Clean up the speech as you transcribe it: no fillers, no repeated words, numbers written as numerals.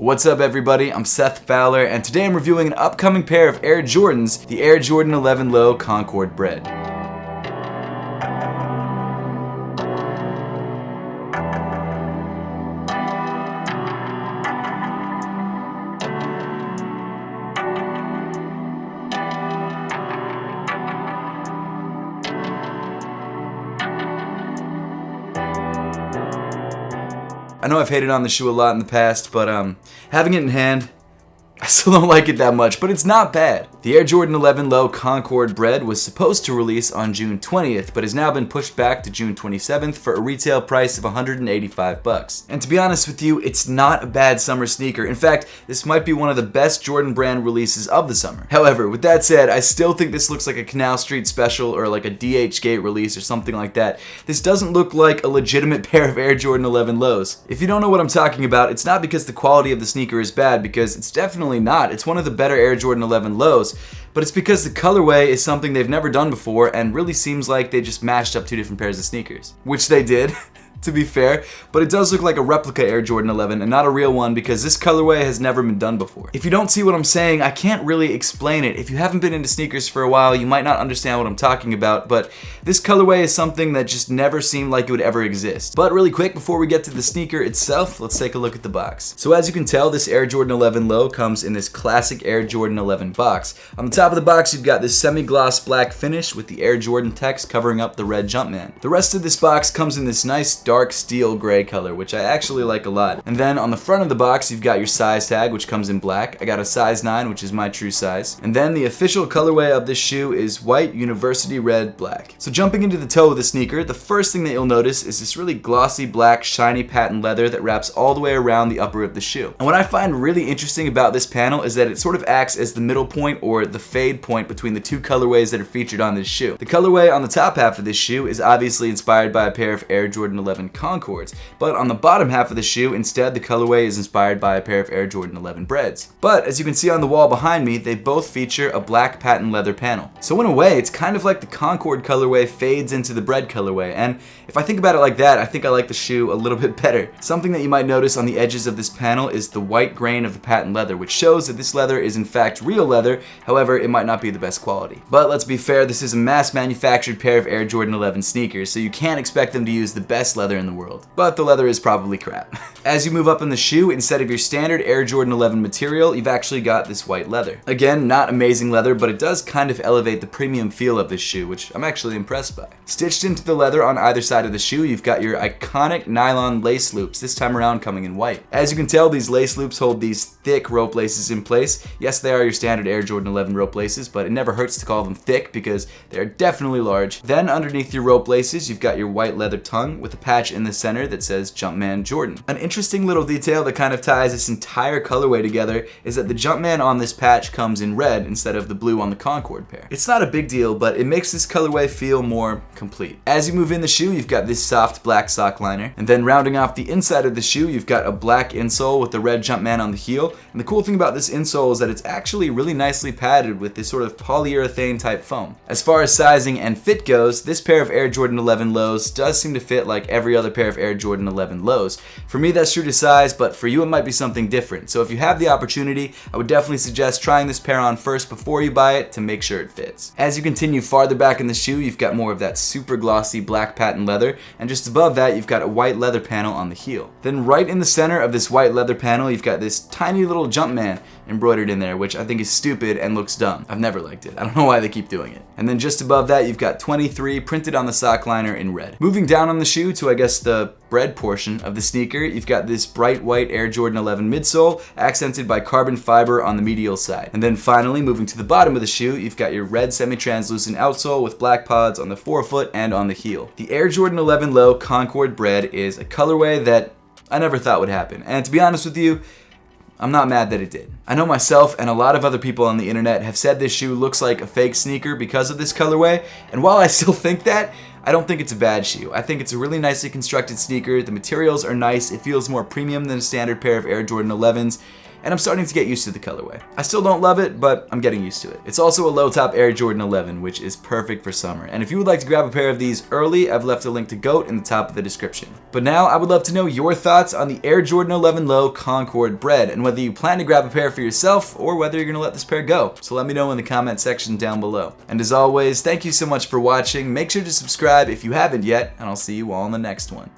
What's up everybody, I'm Seth Fowler, and today I'm reviewing an upcoming pair of Air Jordans, the Air Jordan 11 Low Concord Bred. I know I've hated on the shoe a lot in the past, but having it in hand, I still don't like it that much, but it's not bad. The Air Jordan 11 Low Concord Bred was supposed to release on June 20th, but has now been pushed back to June 27th for a retail price of $185. And to be honest with you, it's not a bad summer sneaker. In fact, this might be one of the best Jordan brand releases of the summer. However, with that said, I still think this looks like a Canal Street special or like a DH Gate release or something like that. This doesn't look like a legitimate pair of Air Jordan 11 Lows. If you don't know what I'm talking about, it's not because the quality of the sneaker is bad, because it's definitely not. It's one of the better Air Jordan 11 Lows, but it's because the colorway is something they've never done before and really seems like they just mashed up two different pairs of sneakers. Which they did, to be fair, but it does look like a replica Air Jordan 11 and not a real one because this colorway has never been done before. If you don't see what I'm saying, I can't really explain it. If you haven't been into sneakers for a while, you might not understand what I'm talking about, but this colorway is something that just never seemed like it would ever exist. But really quick, before we get to the sneaker itself, let's take a look at the box. So as you can tell, this Air Jordan 11 Low comes in this classic Air Jordan 11 box. On the top of the box, you've got this semi-gloss black finish with the Air Jordan text covering up the red Jumpman. The rest of this box comes in this nice dark steel gray color, which I actually like a lot. And then on the front of the box, you've got your size tag, which comes in black. I got a size 9, which is my true size. And then the official colorway of this shoe is white, university red, black. So jumping into the toe of the sneaker, the first thing that you'll notice is this really glossy black shiny patent leather that wraps all the way around the upper of the shoe. And what I find really interesting about this panel is that it sort of acts as the middle point or the fade point between the two colorways that are featured on this shoe. The colorway on the top half of this shoe is obviously inspired by a pair of Air Jordan 11 Concords, but on the bottom half of the shoe, instead, the colorway is inspired by a pair of Air Jordan 11 Breds. But as you can see on the wall behind me, they both feature a black patent leather panel. So in a way, it's kind of like the Concord colorway fades into the Bred colorway, and if I think about it like that, I think I like the shoe a little bit better. Something that you might notice on the edges of this panel is the white grain of the patent leather, which shows that this leather is in fact real leather, however, it might not be the best quality. But let's be fair, this is a mass-manufactured pair of Air Jordan 11 sneakers, so you can't expect them to use the best leather in the world. But the leather is probably crap. As you move up in the shoe, instead of your standard Air Jordan 11 material, you've actually got this white leather. Again, not amazing leather, but it does kind of elevate the premium feel of this shoe, which I'm actually impressed by. Stitched into the leather on either side of the shoe, you've got your iconic nylon lace loops, this time around coming in white. As you can tell, these lace loops hold these thick rope laces in place. Yes, they are your standard Air Jordan 11 rope laces, but it never hurts to call them thick because they're definitely large. Then underneath your rope laces, you've got your white leather tongue with a patch in the center that says Jumpman Jordan. An interesting little detail that kind of ties this entire colorway together is that the Jumpman on this patch comes in red instead of the blue on the Concord pair. It's not a big deal, but it makes this colorway feel more complete. As you move in the shoe, you've got this soft black sock liner, and then rounding off the inside of the shoe, you've got a black insole with the red Jumpman on the heel. And the cool thing about this insole is that it's actually really nicely padded with this sort of polyurethane type foam. As far as sizing and fit goes, this pair of Air Jordan 11 Lows does seem to fit like every other pair of Air Jordan 11 Lows. For me, that's true to size, but for you, it might be something different. So if you have the opportunity, I would definitely suggest trying this pair on first before you buy it to make sure it fits. As you continue farther back in the shoe, you've got more of that super glossy black patent leather, and just above that, you've got a white leather panel on the heel. Then right in the center of this white leather panel, you've got this tiny little Jumpman embroidered in there, which I think is stupid and looks dumb. I've never liked it. I don't know why they keep doing it. And then just above that, you've got 23 printed on the sock liner in red. Moving down on the shoe to, I guess, the Bred portion of the sneaker, you've got this bright white Air Jordan 11 midsole accented by carbon fiber on the medial side. And then finally, moving to the bottom of the shoe, you've got your red semi-translucent outsole with black pods on the forefoot and on the heel. The Air Jordan 11 Low Concord Bred is a colorway that I never thought would happen. And to be honest with you, I'm not mad that it did. I know myself and a lot of other people on the internet have said this shoe looks like a fake sneaker because of this colorway, and while I still think that, I don't think it's a bad shoe. I think it's a really nicely constructed sneaker. The materials are nice. It feels more premium than a standard pair of Air Jordan 11s. and I'm starting to get used to the colorway. I still don't love it, but I'm getting used to it. It's also a low top Air Jordan 11, which is perfect for summer. And if you would like to grab a pair of these early, I've left a link to GOAT in the top of the description. But now I would love to know your thoughts on the Air Jordan 11 Low Concord Bred, and whether you plan to grab a pair for yourself or whether you're gonna let this pair go. So let me know in the comment section down below. And as always, thank you so much for watching. Make sure to subscribe if you haven't yet, and I'll see you all in the next one.